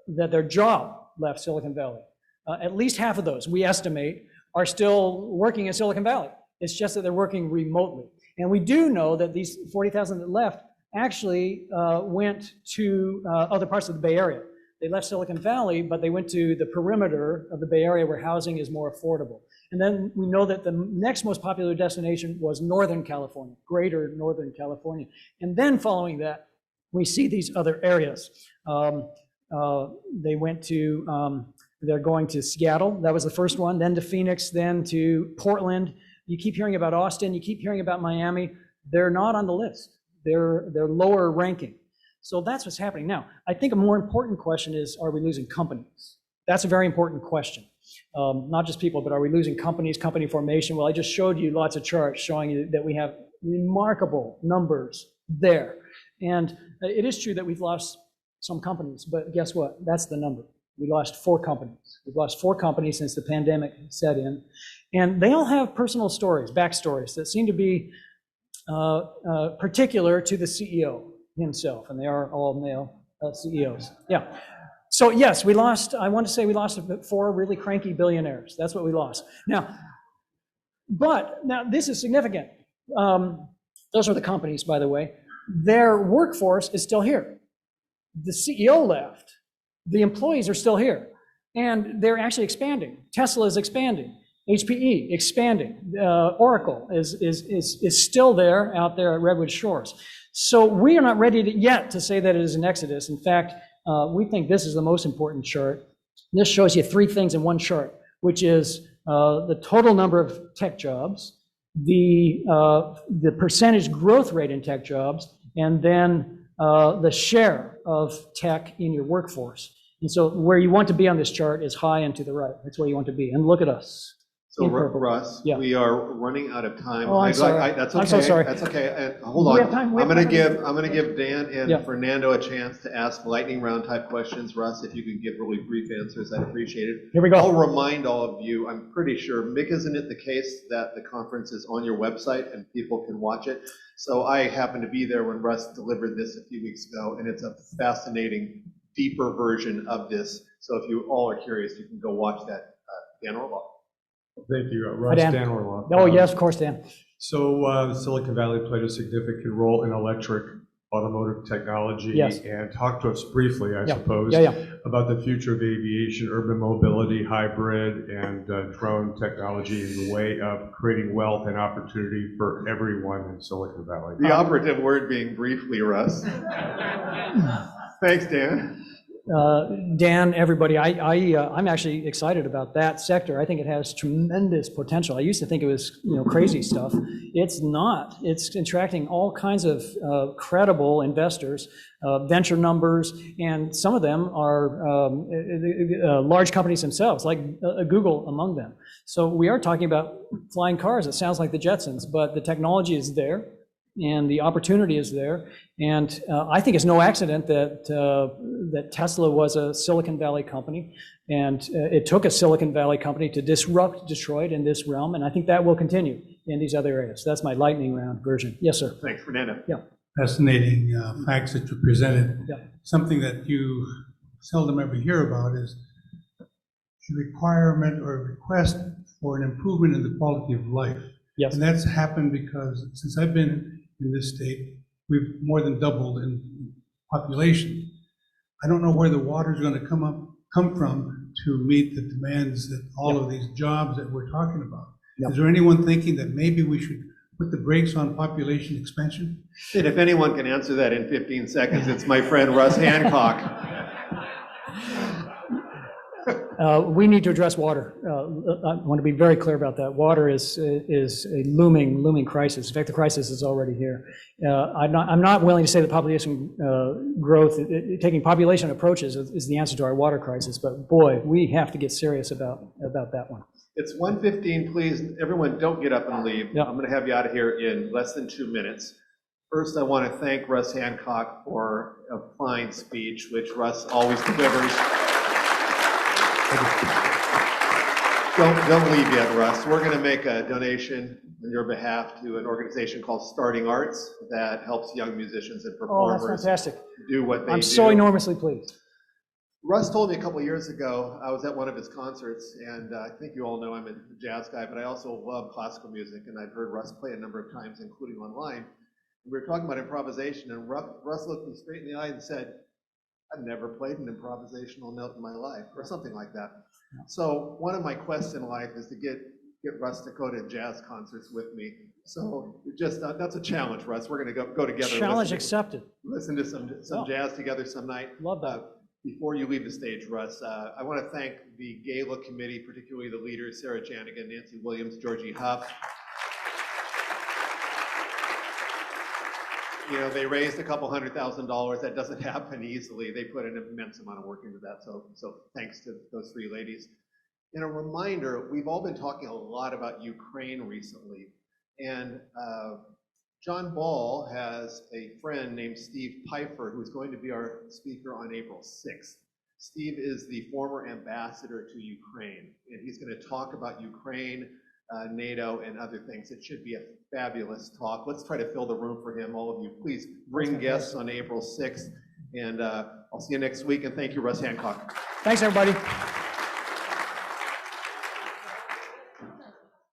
their job left Silicon Valley. At least half of those, we estimate, are still working in Silicon Valley. It's just that they're working remotely. And we do know that these 40,000 that left actually went to other parts of the Bay Area. They left Silicon Valley, but they went to the perimeter of the Bay Area where housing is more affordable. And then we know that the next most popular destination was Northern California, greater Northern California. And then following that, we see these other areas. They went to, they're going to Seattle, that was the first one, then to Phoenix, then to Portland. You keep hearing about Austin, you keep hearing about Miami. They're not on the list. They're lower ranking. So that's what's happening. Now, I think a more important question is, are we losing companies? That's a very important question. Not just people, but are we losing companies, company formation? Well, I just showed you lots of charts showing you that we have remarkable numbers there. And it is true that we've lost some companies, but guess what? That's the number. We lost 4 companies. We've lost 4 companies since the pandemic set in. And they all have personal stories, backstories that seem to be particular to the CEO himself, and they are all male CEOs. Yeah. So yes, we lost, I want to say we lost 4 really cranky billionaires. That's what we lost. Now, this is significant. Those are the companies, by the way. Their workforce is still here. The CEO left. The employees are still here. And they're actually expanding. Tesla is expanding. HPE expanding. Oracle is still there out there at Redwood Shores. So we are not ready yet to say that it is an exodus. In fact, we think this is the most important chart. This shows you 3 things in one chart, which is the total number of tech jobs, the percentage growth rate in tech jobs, and then the share of tech in your workforce. And so where you want to be on this chart is high and to the right. That's where you want to be. And look at us. So Russ, we are running out of time. Oh, I'm sorry. That's okay. I'm so sorry. That's okay. Hold on. I'm going to give Dan and Fernando a chance to ask lightning round type questions. Russ, if you could give really brief answers, I'd appreciate it. Here we go. I'll remind all of you, I'm pretty sure, Mick, isn't it the case that the conference is on your website and people can watch it? So I happened to be there when Russ delivered this a few weeks ago, and it's a fascinating, deeper version of this. So if you all are curious, you can go watch that. Dan Orloff. Thank you, Russ. Dan Orloff. Oh, yes, of course, Dan. So Silicon Valley played a significant role in electric automotive technology. Yes. And talk to us briefly, I suppose, about the future of aviation, urban mobility, hybrid, and drone technology in the way of creating wealth and opportunity for everyone in Silicon Valley. The operative word being briefly, Russ. Thanks, Dan. Dan, everybody, I'm actually excited about that sector. I think it has tremendous potential. I used to think it was, crazy stuff. It's not. It's attracting all kinds of credible investors, venture numbers, and some of them are large companies themselves, like Google among them. So we are talking about flying cars. It sounds like the Jetsons, but the technology is there. And the opportunity is there, and I think it's no accident that Tesla was a Silicon Valley company, and it took a Silicon Valley company to disrupt Detroit in this realm, and I think that will continue in these other areas. That's my lightning round version. Yes, sir. Thanks, Fernando. Yeah. Fascinating facts that you presented. Yeah. Something that you seldom ever hear about is the requirement or request for an improvement in the quality of life. Yes. And that's happened because since I've been in this state, we've more than doubled in population. I don't know where the water is going to come from to meet the demands that all of these jobs that we're talking about. Is there anyone thinking that maybe we should put the brakes on population expansion? And if anyone can answer that in 15 seconds, it's my friend Russ Hancock. We need to address water. I want to be very clear about that. Water is a looming crisis. In fact, the crisis is already here. I'm not willing to say that population growth, taking population approaches is the answer to our water crisis, but boy, we have to get serious about that one. It's 1:15, please, everyone don't get up and leave. Yeah. I'm gonna have you out of here in less than 2 minutes. First, I want to thank Russ Hancock for a fine speech, which Russ always delivers. Don't leave yet, Russ. We're gonna make a donation on your behalf to an organization called Starting Arts that helps young musicians and Oh, performers that's fantastic. do what they do. I'm so enormously pleased. Russ told me a couple of years ago, I was at one of his concerts, and I think you all know I'm a jazz guy, but I also love classical music, and I've heard Russ play a number of times, including online. We were talking about improvisation, and Russ looked me straight in the eye and said, I've never played an improvisational note in my life, or something like that. So one of my quests in life is to get Russ to go to jazz concerts with me. So just, that's a challenge, Russ. We're gonna go together. Challenge accepted. Listen to some jazz together some night. Love that. Before you leave the stage, Russ, I want to thank the gala committee, particularly the leaders, Sarah Janigan, Nancy Williams, Georgie Huff. You know, they raised a couple $100,000. That doesn't happen easily. They put an immense amount of work into that. So thanks to those three ladies. And a reminder, we've all been talking a lot about Ukraine recently. And John Ball has a friend named Steve Pfeiffer, who's going to be our speaker on April 6th. Steve is the former ambassador to Ukraine, and he's going to talk about Ukraine, NATO, and other things. It should be a fabulous talk. Let's try to fill the room for him. All of you, please bring guests on April 6th, and I'll see you next week, and thank you, Russ Hancock. Thanks, everybody.